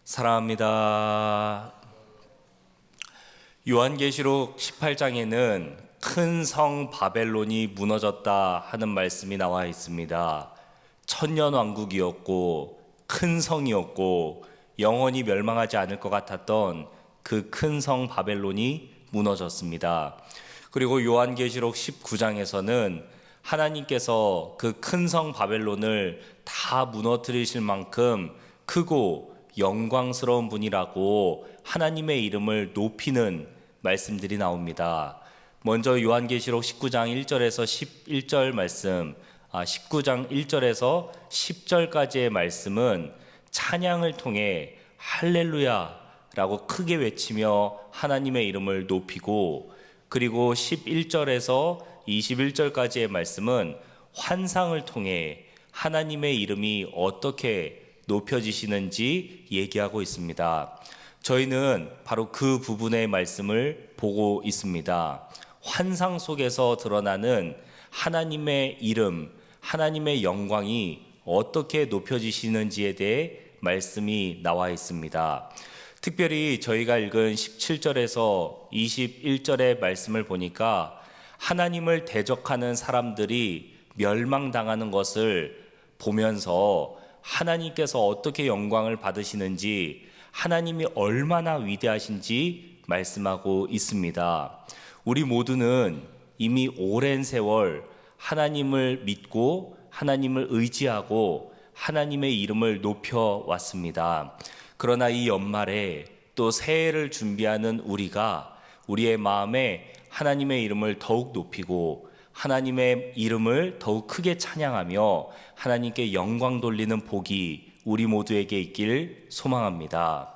사랑합니다. 요한계시록 18장에는 큰 성 바벨론이 무너졌다 하는 말씀이 나와 있습니다. 천년왕국이었고 큰 성이었고 영원히 멸망하지 않을 것 같았던 그 큰 성 바벨론이 무너졌습니다. 그리고 요한계시록 19장에서는 하나님께서 그 큰 성 바벨론을 다 무너뜨리실 만큼 크고 영광스러운 분이라고 하나님의 이름을 높이는 말씀들이 나옵니다. 먼저 요한계시록 19장 1절에서 11절 말씀, 19장 1절에서 10절까지의 말씀은 찬양을 통해 할렐루야라고 크게 외치며 하나님의 이름을 높이고, 그리고 11절에서 21절까지의 말씀은 환상을 통해 하나님의 이름이 어떻게 높여지시는지 얘기하고 있습니다. 저희는 바로 그 부분의 말씀을 보고 있습니다. 환상 속에서 드러나는 하나님의 이름, 하나님의 영광이 어떻게 높여지시는지에 대해 말씀이 나와 있습니다. 특별히 저희가 읽은 17절에서 21절의 말씀을 보니까 하나님을 대적하는 사람들이 멸망당하는 것을 보면서 하나님께서 어떻게 영광을 받으시는지, 하나님이 얼마나 위대하신지 말씀하고 있습니다. 우리 모두는 이미 오랜 세월 하나님을 믿고 하나님을 의지하고 하나님의 이름을 높여왔습니다. 그러나 이 연말에 또 새해를 준비하는 우리가 우리의 마음에 하나님의 이름을 더욱 높이고 하나님의 이름을 더욱 크게 찬양하며 하나님께 영광 돌리는 복이 우리 모두에게 있길 소망합니다.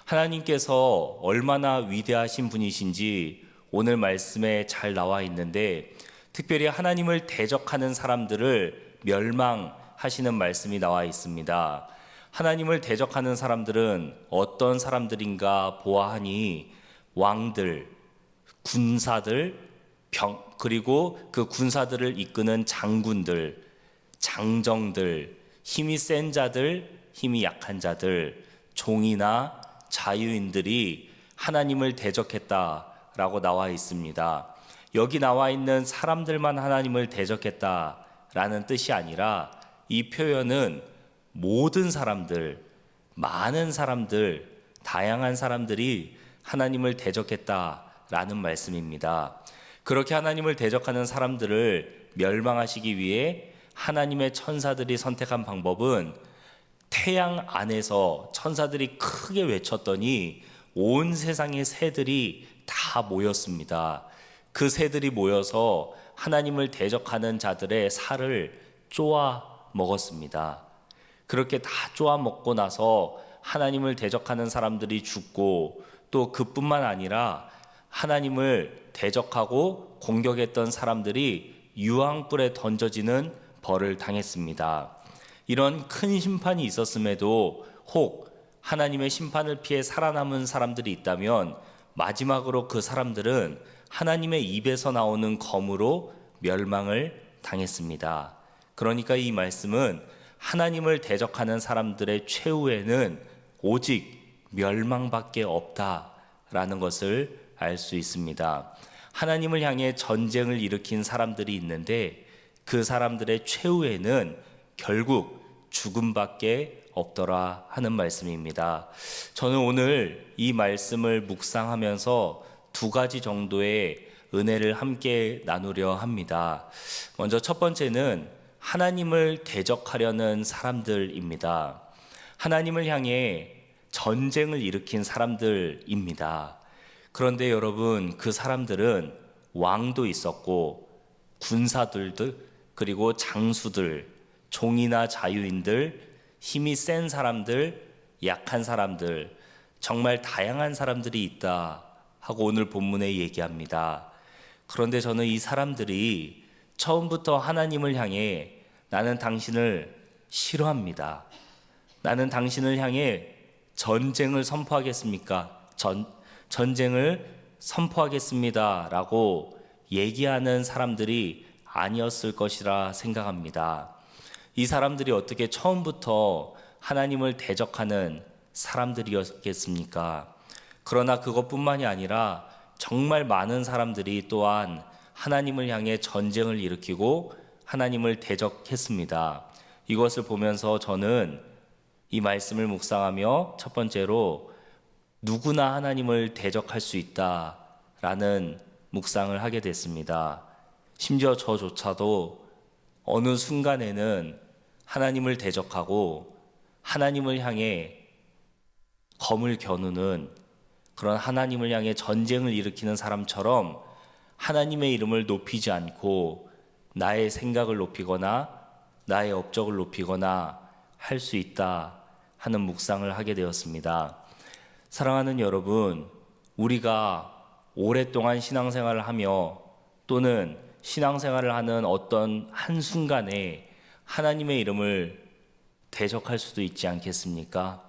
하나님께서 얼마나 위대하신 분이신지 오늘 말씀에 잘 나와 있는데, 특별히 하나님을 대적하는 사람들을 멸망하시는 말씀이 나와 있습니다. 하나님을 대적하는 사람들은 어떤 사람들인가 보아하니 왕들, 군사들, 그리고 그 군사들을 이끄는 장군들, 장정들, 힘이 센 자들, 힘이 약한 자들, 종이나 자유인들이 하나님을 대적했다라고 나와 있습니다. 여기 나와 있는 사람들만 하나님을 대적했다라는 뜻이 아니라 이 표현은 모든 사람들, 많은 사람들, 다양한 사람들이 하나님을 대적했다라는 말씀입니다. 그렇게 하나님을 대적하는 사람들을 멸망하시기 위해 하나님의 천사들이 선택한 방법은 태양 안에서 천사들이 크게 외쳤더니 온 세상의 새들이 다 모였습니다. 그 새들이 모여서 하나님을 대적하는 자들의 살을 쪼아 먹었습니다. 그렇게 다 쪼아 먹고 나서 하나님을 대적하는 사람들이 죽고, 또 그뿐만 아니라 하나님을 대적하고 공격했던 사람들이 유황불에 던져지는 벌을 당했습니다. 이런 큰 심판이 있었음에도 혹 하나님의 심판을 피해 살아남은 사람들이 있다면 마지막으로 그 사람들은 하나님의 입에서 나오는 검으로 멸망을 당했습니다. 그러니까 이 말씀은 하나님을 대적하는 사람들의 최후에는 오직 멸망밖에 없다라는 것을 알 수 있습니다. 하나님을 향해 전쟁을 일으킨 사람들이 있는데 그 사람들의 최후에는 결국 죽음밖에 없더라 하는 말씀입니다. 저는 오늘 이 말씀을 묵상하면서 두 가지 정도의 은혜를 함께 나누려 합니다. 먼저 첫 번째는 하나님을 대적하려는 사람들입니다. 하나님을 향해 전쟁을 일으킨 사람들입니다. 그런데 여러분, 그 사람들은 왕도 있었고 군사들도, 그리고 장수들, 종이나 자유인들, 힘이 센 사람들, 약한 사람들, 정말 다양한 사람들이 있다 하고 오늘 본문에 얘기합니다. 그런데 저는 이 사람들이 처음부터 하나님을 향해 나는 당신을 싫어합니다, 나는 당신을 향해 전쟁을 선포하겠습니까? 전쟁을 선포하겠습니다 라고 얘기하는 사람들이 아니었을 것이라 생각합니다. 이 사람들이 어떻게 처음부터 하나님을 대적하는, 사람들이었겠습니까? 그러나 그것뿐만이 아니라 정말 많은 사람들이 또한 하나님을 향해 전쟁을 일으키고 하나님을 대적했습니다. 이것을 보면서 저는 이 말씀을 묵상하며 첫 번째로 누구나 하나님을 대적할 수 있다라는 묵상을 하게 됐습니다. 심지어 저조차도 어느 순간에는 하나님을 대적하고 하나님을 향해 검을 겨누는 그런 하나님을 향해 전쟁을 일으키는 사람처럼 하나님의 이름을 높이지 않고 나의 생각을 높이거나 나의 업적을 높이거나 할 수 있다 하는 묵상을 하게 되었습니다. 사랑하는 여러분, 우리가 오랫동안 신앙생활을 하며 또는 신앙생활을 하는 어떤 한순간에 하나님의 이름을 대적할 수도 있지 않겠습니까?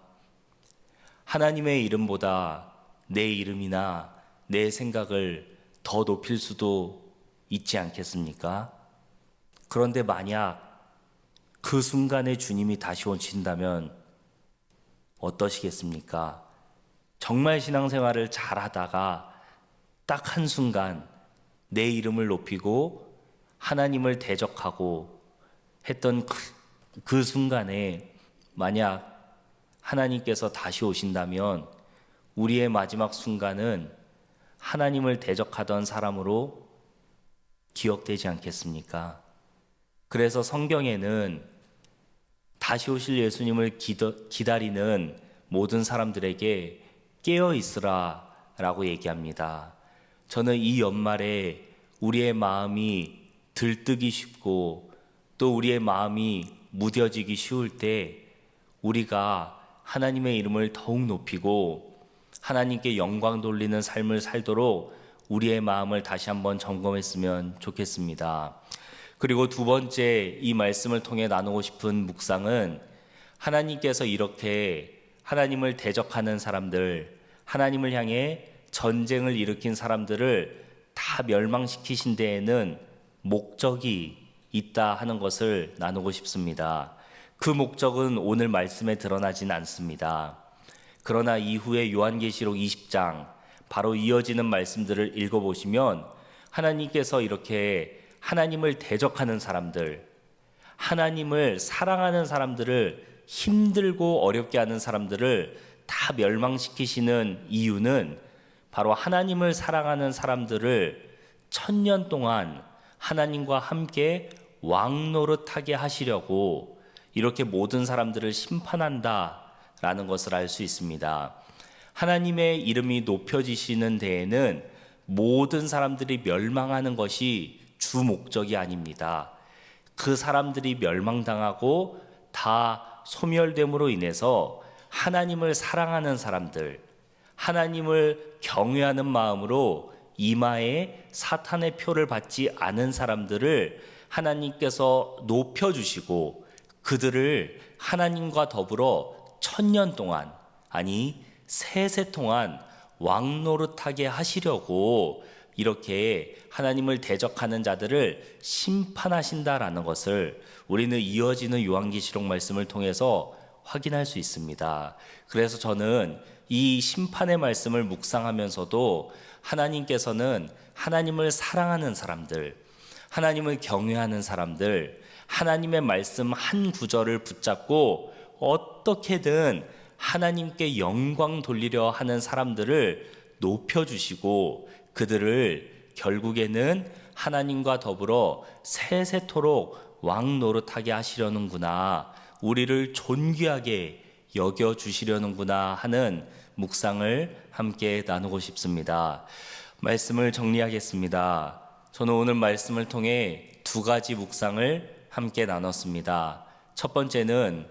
하나님의 이름보다 내 이름이나 내 생각을 더 높일 수도 있지 않겠습니까? 그런데 만약 그 순간에 주님이 다시 오신다면 어떠시겠습니까? 정말 신앙생활을 잘하다가 딱 한순간 내 이름을 높이고 하나님을 대적하고 했던 그 순간에 만약 하나님께서 다시 오신다면 우리의 마지막 순간은 하나님을 대적하던 사람으로 기억되지 않겠습니까? 그래서 성경에는 다시 오실 예수님을 기다리는 모든 사람들에게 깨어 있으라 라고 얘기합니다. 저는 이 연말에 우리의 마음이 들뜨기 쉽고 또 우리의 마음이 무뎌지기 쉬울 때 우리가 하나님의 이름을 더욱 높이고 하나님께 영광 돌리는 삶을 살도록 우리의 마음을 다시 한번 점검했으면 좋겠습니다. 그리고 두 번째 이 말씀을 통해 나누고 싶은 묵상은 하나님께서 이렇게 하나님을 대적하는 사람들, 하나님을 향해 전쟁을 일으킨 사람들을 다 멸망시키신 데에는 목적이 있다 하는 것을 나누고 싶습니다. 그 목적은 오늘 말씀에 드러나진 않습니다. 그러나 이후에 요한계시록 20장 바로 이어지는 말씀들을 읽어보시면 하나님께서 이렇게 하나님을 대적하는 사람들, 하나님을 사랑하는 사람들을 힘들고 어렵게 하는 사람들을 다 멸망시키시는 이유는 바로 하나님을 사랑하는 사람들을 1000년 동안 하나님과 함께 왕노릇하게 하시려고 이렇게 모든 사람들을 심판한다라는 것을 알 수 있습니다. 하나님의 이름이 높여지시는 데에는 모든 사람들이 멸망하는 것이 주 목적이 아닙니다. 그 사람들이 멸망당하고 다 소멸됨으로 인해서 하나님을 사랑하는 사람들, 하나님을 경외하는 마음으로 이마에 사탄의 표를 받지 않은 사람들을 하나님께서 높여주시고 그들을 하나님과 더불어 1000년 동안, 아니 세세 동안 왕노릇하게 하시려고 이렇게 하나님을 대적하는 자들을 심판하신다라는 것을 우리는 이어지는 요한계시록 말씀을 통해서 확인할 수 있습니다. 그래서 저는 이 심판의 말씀을 묵상하면서도 하나님께서는 하나님을 사랑하는 사람들, 하나님을 경외하는 사람들, 하나님의 말씀 한 구절을 붙잡고 어떻게든 하나님께 영광 돌리려 하는 사람들을 높여주시고 그들을 결국에는 하나님과 더불어 세세토록 왕노릇하게 하시려는구나, 우리를 존귀하게 여겨주시려는구나 하는 묵상을 함께 나누고 싶습니다. 말씀을 정리하겠습니다. 저는 오늘 말씀을 통해 두 가지 묵상을 함께 나눴습니다. 첫 번째는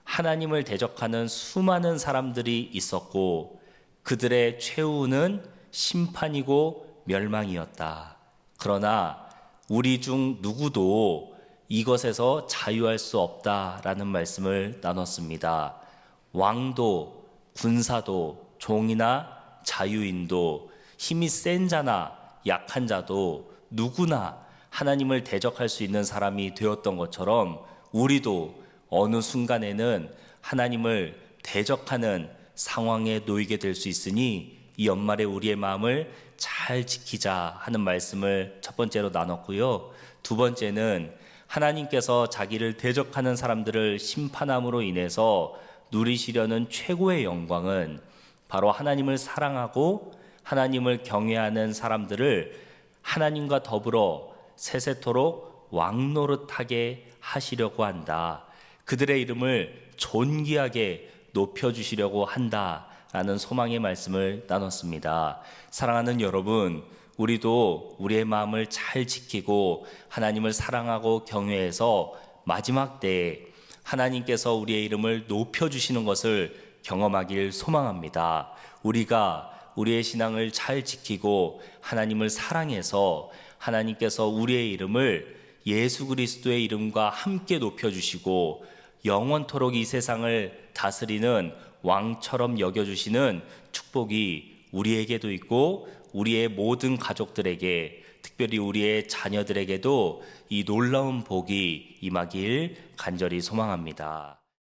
하나님을 대적하는 수많은 사람들이 있었고 그들의 최후는 심판이고 멸망이었다. 그러나 우리 중 누구도 이것에서 자유할 수 없다라는 말씀을 나눴습니다. 왕도, 군사도, 종이나 자유인도, 힘이 센 자나 약한 자도 누구나 하나님을 대적할 수 있는 사람이 되었던 것처럼 우리도 어느 순간에는 하나님을 대적하는 상황에 놓이게 될 수 있으니 이 연말에 우리의 마음을 잘 지키자 하는 말씀을 첫 번째로 나눴고요. 두 번째는 하나님께서 자기를 대적하는 사람들을 심판함으로 인해서 누리시려는 최고의 영광은 바로 하나님을 사랑하고 하나님을 경외하는 사람들을 하나님과 더불어 세세토록 왕노릇하게 하시려고 한다. 그들의 이름을 존귀하게 높여주시려고 한다라는 소망의 말씀을 나눴습니다. 사랑하는 여러분, 우리도 우리의 마음을 잘 지키고 하나님을 사랑하고 경외해서 마지막 때에 하나님께서 우리의 이름을 높여주시는 것을 경험하길 소망합니다. 우리가 우리의 신앙을 잘 지키고 하나님을 사랑해서 하나님께서 우리의 이름을 예수 그리스도의 이름과 함께 높여주시고 영원토록 이 세상을 다스리는 왕처럼 여겨주시는 축복이 우리에게도 있고 우리의 모든 가족들에게, 특별히 우리의 자녀들에게도 이 놀라운 복이 임하길 간절히 소망합니다.